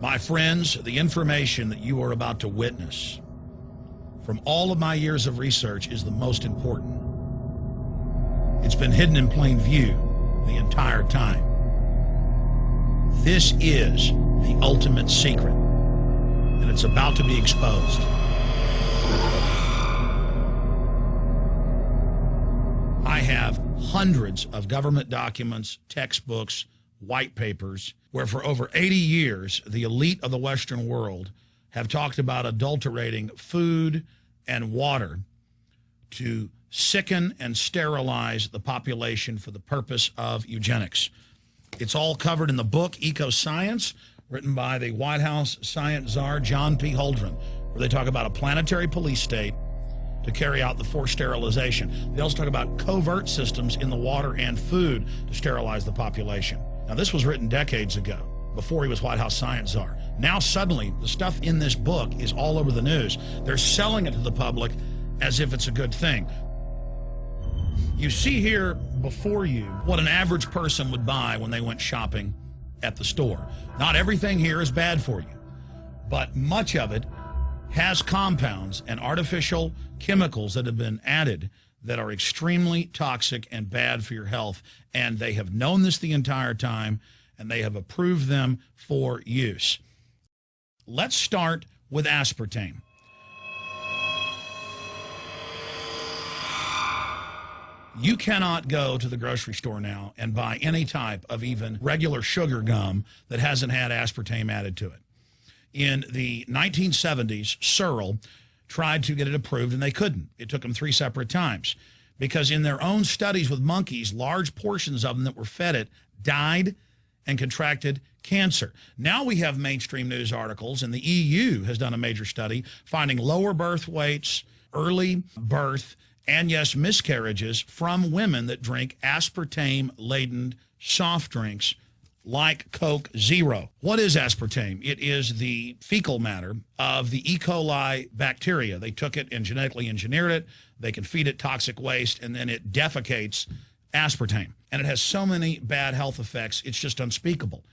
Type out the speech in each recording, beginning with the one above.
My friends, the information that you are about to witness from all of my years of research is the most important. It's been hidden in plain view the entire time. This is the ultimate secret, and it's about to be exposed. I have hundreds of government documents, textbooks, white papers, where for over 80 years, the elite of the Western world have talked about adulterating food and water to sicken and sterilize the population for the purpose of eugenics. It's all covered in the book Eco-Science, written by the White House science czar, John P. Holdren, where they talk about a planetary police state to carry out the forced sterilization. They also talk about covert systems in the water and food to sterilize the population. Now, this was written decades ago, before he was White House science czar. Now, suddenly, the stuff in this book is all over the news. They're selling it to the public as if it's a good thing. You see here before you what an average person would buy when they went shopping at the store. Not everything here is bad for you, but much of it has compounds and artificial chemicals that have been added that are extremely toxic and bad for your health, and they have known this the entire time, and they have approved them for use. Let's start with aspartame. You cannot go to the grocery store now and buy any type of even regular sugar gum that hasn't had aspartame added to it. In the 1970s, Searle tried to get it approved, and they couldn't. It took them 3 separate times because in their own studies with monkeys, large portions of them that were fed it died and contracted cancer. Now we have mainstream news articles, and the EU has done a major study finding lower birth weights, early birth, and yes, miscarriages from women that drink aspartame-laden soft drinks like Coke Zero. What is aspartame? It is the fecal matter of the E. coli bacteria. They took it and genetically engineered it. They can feed it toxic waste, and then it defecates aspartame. And it has so many bad health effects, it's just unspeakable.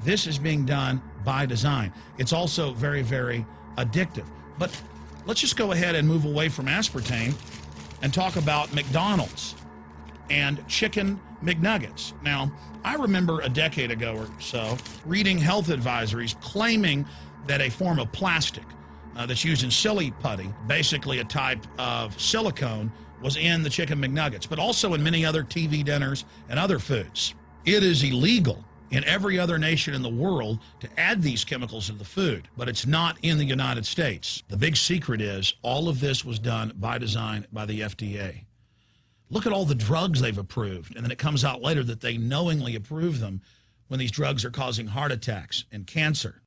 This is being done by design. It's also very, very addictive. But let's just go ahead and move away from aspartame and talk about McDonald's and chicken McNuggets. Now, I remember a decade ago or so reading health advisories claiming that a form of plastic that's used in silly putty, basically a type of silicone, was in the chicken McNuggets, but also in many other TV dinners and other foods. It is illegal in every other nation in the world to add these chemicals to the food, but it's not in the United States. The big secret is all of this was done by design by the FDA. Look at all the drugs they've approved, and then it comes out later that they knowingly approve them when these drugs are causing heart attacks and cancer.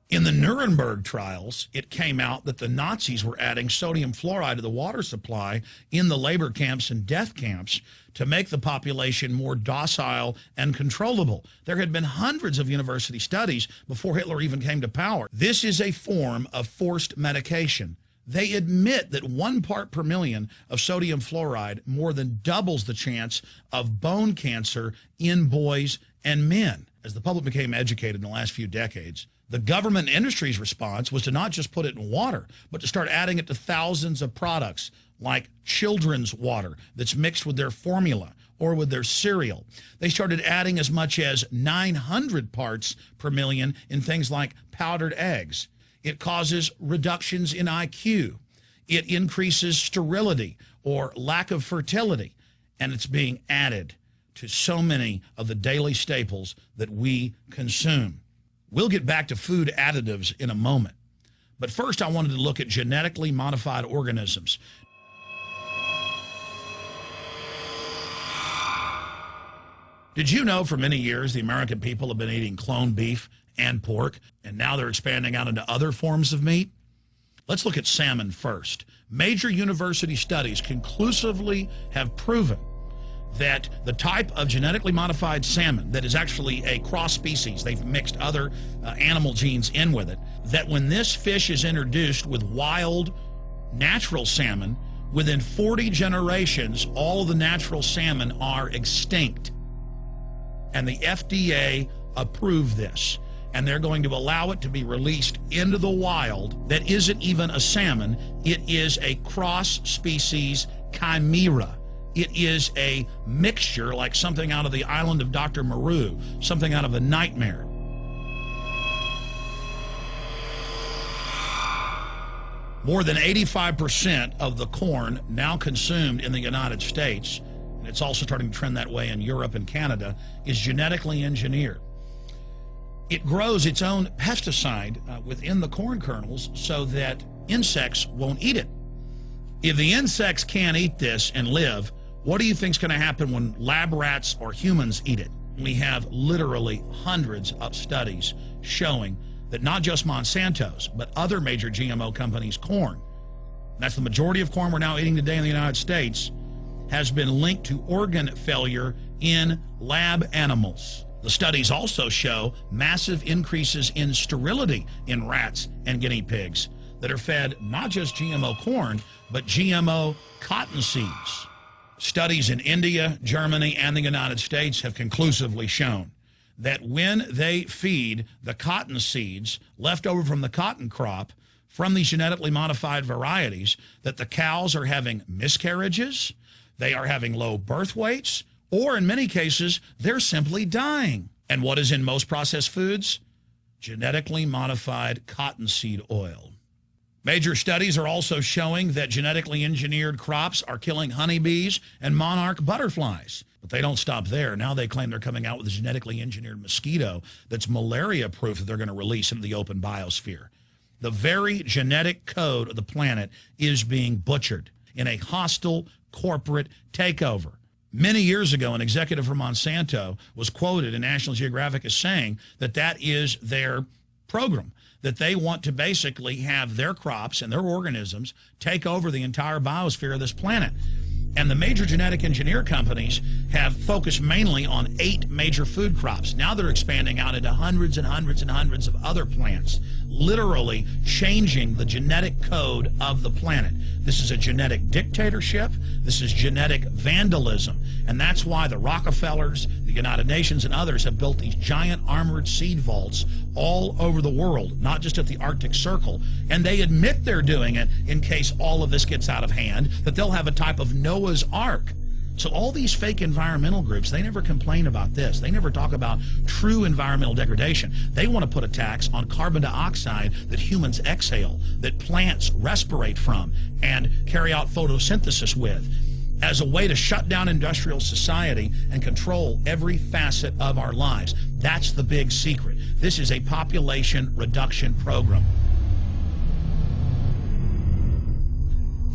In the Nuremberg trials, it came out that the Nazis were adding sodium fluoride to the water supply in the labor camps and death camps to make the population more docile and controllable. There had been hundreds of university studies before Hitler even came to power. This is a form of forced medication. They admit that 1 part per million of sodium fluoride more than doubles the chance of bone cancer in boys and men. As the public became educated in the last few decades, the government and industry's response was to not just put it in water, but to start adding it to thousands of products like children's water that's mixed with their formula or with their cereal. They started adding as much as 900 parts per million in things like powdered eggs. It causes reductions in IQ. It increases sterility or lack of fertility, and it's being added to so many of the daily staples that we consume. We'll get back to food additives in a moment. But first, I wanted to look at genetically modified organisms. Did you know for many years the American people have been eating cloned beef and pork, and now they're expanding out into other forms of meat? Let's look at salmon first. Major university studies conclusively have proven that the type of genetically modified salmon that is actually a cross species, they've mixed other animal genes in with it, that when this fish is introduced with wild natural salmon, within 40 generations, all the natural salmon are extinct. And the FDA approved this. And they're going to allow it to be released into the wild that isn't even a salmon. It is a cross-species chimera. It is a mixture like something out of the island of Dr. Moreau, something out of a nightmare. More than 85% of the corn now consumed in the United States, and it's also starting to trend that way in Europe and Canada, is genetically engineered. It grows its own pesticide within the corn kernels so that insects won't eat it. If the insects can't eat this and live, what do you think is going to happen when lab rats or humans eat it? We have literally hundreds of studies showing that not just Monsanto's, but other major GMO companies' corn, that's the majority of corn we're now eating today in the United States, has been linked to organ failure in lab animals. The studies also show massive increases in sterility in rats and guinea pigs that are fed not just GMO corn, but GMO cotton seeds. Studies in India, Germany, and the United States have conclusively shown that when they feed the cotton seeds left over from the cotton crop from these genetically modified varieties, that the cows are having miscarriages, they are having low birth weights, or in many cases, they're simply dying. And what is in most processed foods? Genetically modified cottonseed oil. Major studies are also showing that genetically engineered crops are killing honeybees and monarch butterflies. But they don't stop there. Now they claim they're coming out with a genetically engineered mosquito that's malaria-proof that they're going to release into the open biosphere. The very genetic code of the planet is being butchered in a hostile corporate takeover. Many years ago, an executive from Monsanto was quoted in National Geographic as saying that that is their program, that they want to basically have their crops and their organisms take over the entire biosphere of this planet. And the major genetic engineer companies have focused mainly on 8 major food crops. Now they're expanding out into hundreds and hundreds and hundreds of other plants, literally changing the genetic code of the planet. This is a genetic dictatorship. This is genetic vandalism. And that's why the Rockefellers, the United Nations, and others have built these giant armored seed vaults all over the world, not just at the Arctic Circle. And they admit they're doing it in case all of this gets out of hand, that they'll have a type of Noah's Ark. So all these fake environmental groups, they never complain about this. They never talk about true environmental degradation. They want to put a tax on carbon dioxide that humans exhale, that plants respirate from and carry out photosynthesis with, as a way to shut down industrial society and control every facet of our lives. That's the big secret. This is a population reduction program.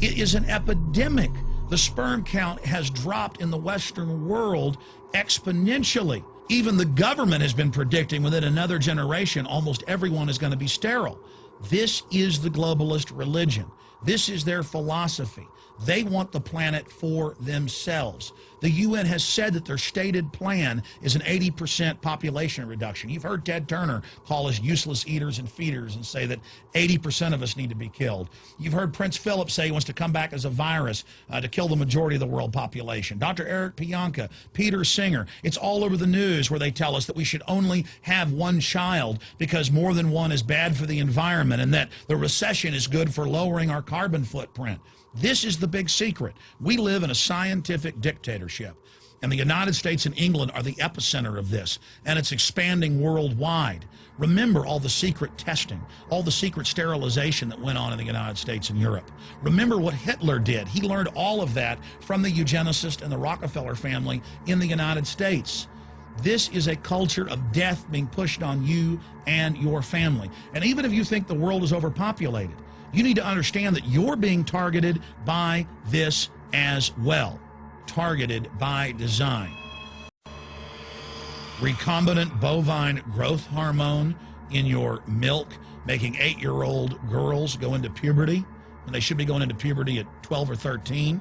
It is an epidemic. The sperm count has dropped in the Western world exponentially. Even the government has been predicting within another generation, almost everyone is going to be sterile. This is the globalist religion. This is their philosophy. They want the planet for themselves. The UN has said that their stated plan is an 80% population reduction. You've heard Ted Turner call us useless eaters and feeders and say that 80% of us need to be killed. You've heard Prince Philip say he wants to come back as a virus to kill the majority of the world population. Dr. Eric Pianka, Peter Singer, it's all over the news where they tell us that we should only have one child because more than one is bad for the environment and that the recession is good for lowering our carbon footprint. This is the big secret. We live in a scientific dictatorship, and the United States and England are the epicenter of this, and it's expanding worldwide. Remember all the secret testing, all the secret sterilization that went on in the United States and Europe. Remember what Hitler did. He learned all of that from the eugenicist and the Rockefeller family in the United States. This is a culture of death being pushed on you and your family. And even if you think the world is overpopulated, you need to understand that you're being targeted by this as well. Targeted by design. Recombinant bovine growth hormone in your milk making 8-year-old girls go into puberty when they should be going into puberty at 12 or 13.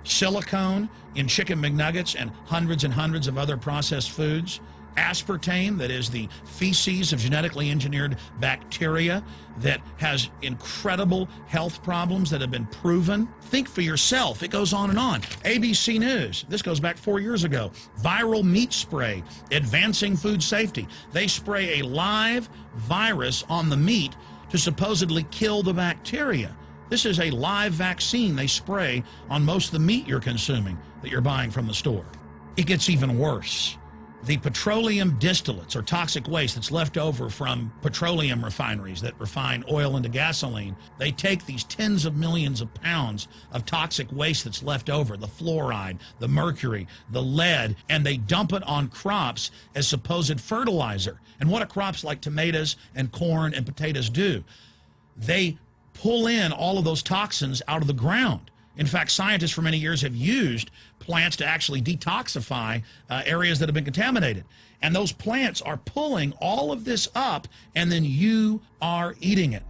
Silicone in chicken McNuggets and hundreds of other processed foods. Aspartame, that is the feces of genetically engineered bacteria that has incredible health problems that have been proven. Think for yourself. It goes on and on. ABC News, this goes back 4 years ago. Viral meat spray, advancing food safety. They spray a live virus on the meat to supposedly kill the bacteria. This is a live vaccine they spray on most of the meat you're consuming that you're buying from the store. It gets even worse. The petroleum distillates, or toxic waste that's left over from petroleum refineries that refine oil into gasoline, they take these tens of millions of pounds of toxic waste that's left over, the fluoride, the mercury, the lead, and they dump it on crops as supposed fertilizer. And what do crops like tomatoes and corn and potatoes do? They pull in all of those toxins out of the ground. In fact, scientists for many years have used plants to actually detoxify areas that have been contaminated. And those plants are pulling all of this up, and then you are eating it.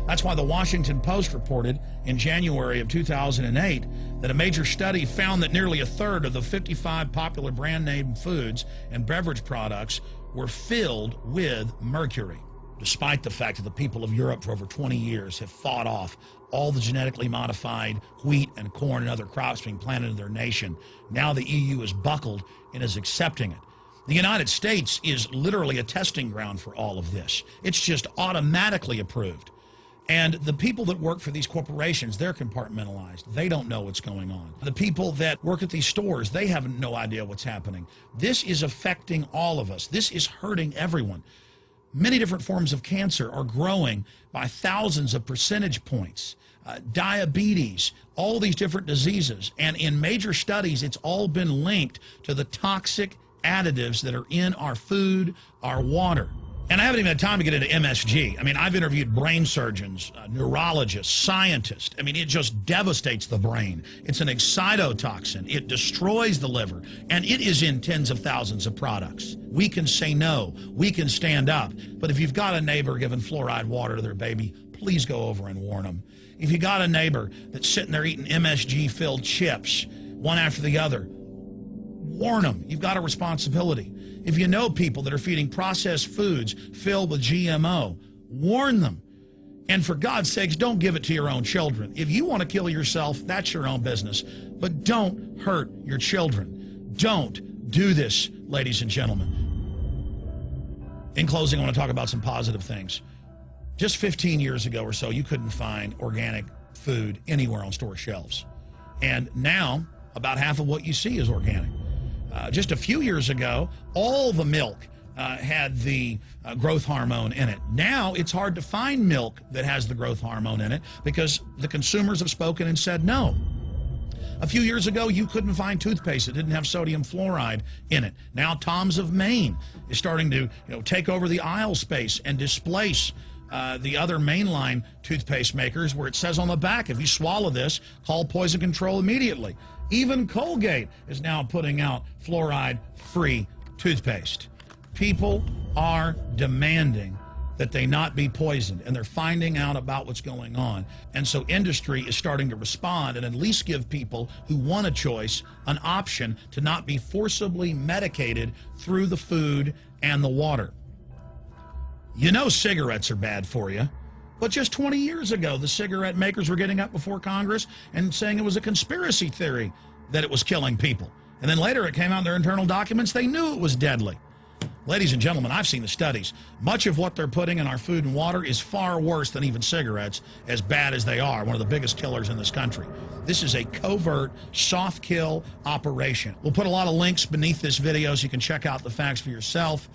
That's why the Washington Post reported in January of 2008 that a major study found that nearly a third of the 55 popular brand name foods and beverage products were filled with mercury. Despite the fact that the people of Europe for over 20 years have fought off all the genetically modified wheat and corn and other crops being planted in their nation, now the EU is buckled and is accepting it. The United States is literally a testing ground for all of this. It's just automatically approved. And the people that work for these corporations, they're compartmentalized. They don't know what's going on. The people that work at these stores, they have no idea what's happening. This is affecting all of us. This is hurting everyone. Many different forms of cancer are growing by thousands of percentage points. Diabetes, all these different diseases. And in major studies, it's all been linked to the toxic additives that are in our food, our water. And I haven't even had time to get into MSG. I mean, I've interviewed brain surgeons, neurologists, scientists. I mean, it just devastates the brain. It's an excitotoxin. It destroys the liver, and it is in tens of thousands of products. We can say no. We can stand up. But if you've got a neighbor giving fluoride water to their baby, please go over and warn them. If you got a neighbor that's sitting there eating MSG-filled chips, one after the other, warn them. You've got a responsibility. If you know people that are feeding processed foods filled with GMO, warn them. And for God's sakes, don't give it to your own children. If you want to kill yourself, that's your own business. But don't hurt your children. Don't do this, ladies and gentlemen. In closing, I want to talk about some positive things. Just 15 years ago or so, you couldn't find organic food anywhere on store shelves. And now, about half of what you see is organic. Just a few years ago, all the milk had the growth hormone in it. Now it's hard to find milk that has the growth hormone in it because the consumers have spoken and said no. A few years ago, you couldn't find toothpaste that didn't have sodium fluoride in it. Now Tom's of Maine is starting to take over the aisle space and displace the other mainline toothpaste makers, where it says on the back, if you swallow this, call poison control immediately. Even Colgate is now putting out fluoride-free toothpaste. People are demanding that they not be poisoned, and they're finding out about what's going on. And so industry is starting to respond and at least give people who want a choice an option to not be forcibly medicated through the food and the water. You know cigarettes are bad for you. But just 20 years ago, the cigarette makers were getting up before Congress and saying it was a conspiracy theory that it was killing people. And then later it came out in their internal documents, they knew it was deadly. Ladies and gentlemen, I've seen the studies. Much of what they're putting in our food and water is far worse than even cigarettes, as bad as they are, one of the biggest killers in this country. This is a covert, soft kill operation. We'll put a lot of links beneath this video so you can check out the facts for yourself.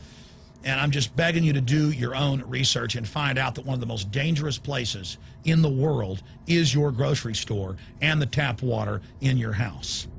And I'm just begging you to do your own research and find out that one of the most dangerous places in the world is your grocery store and the tap water in your house.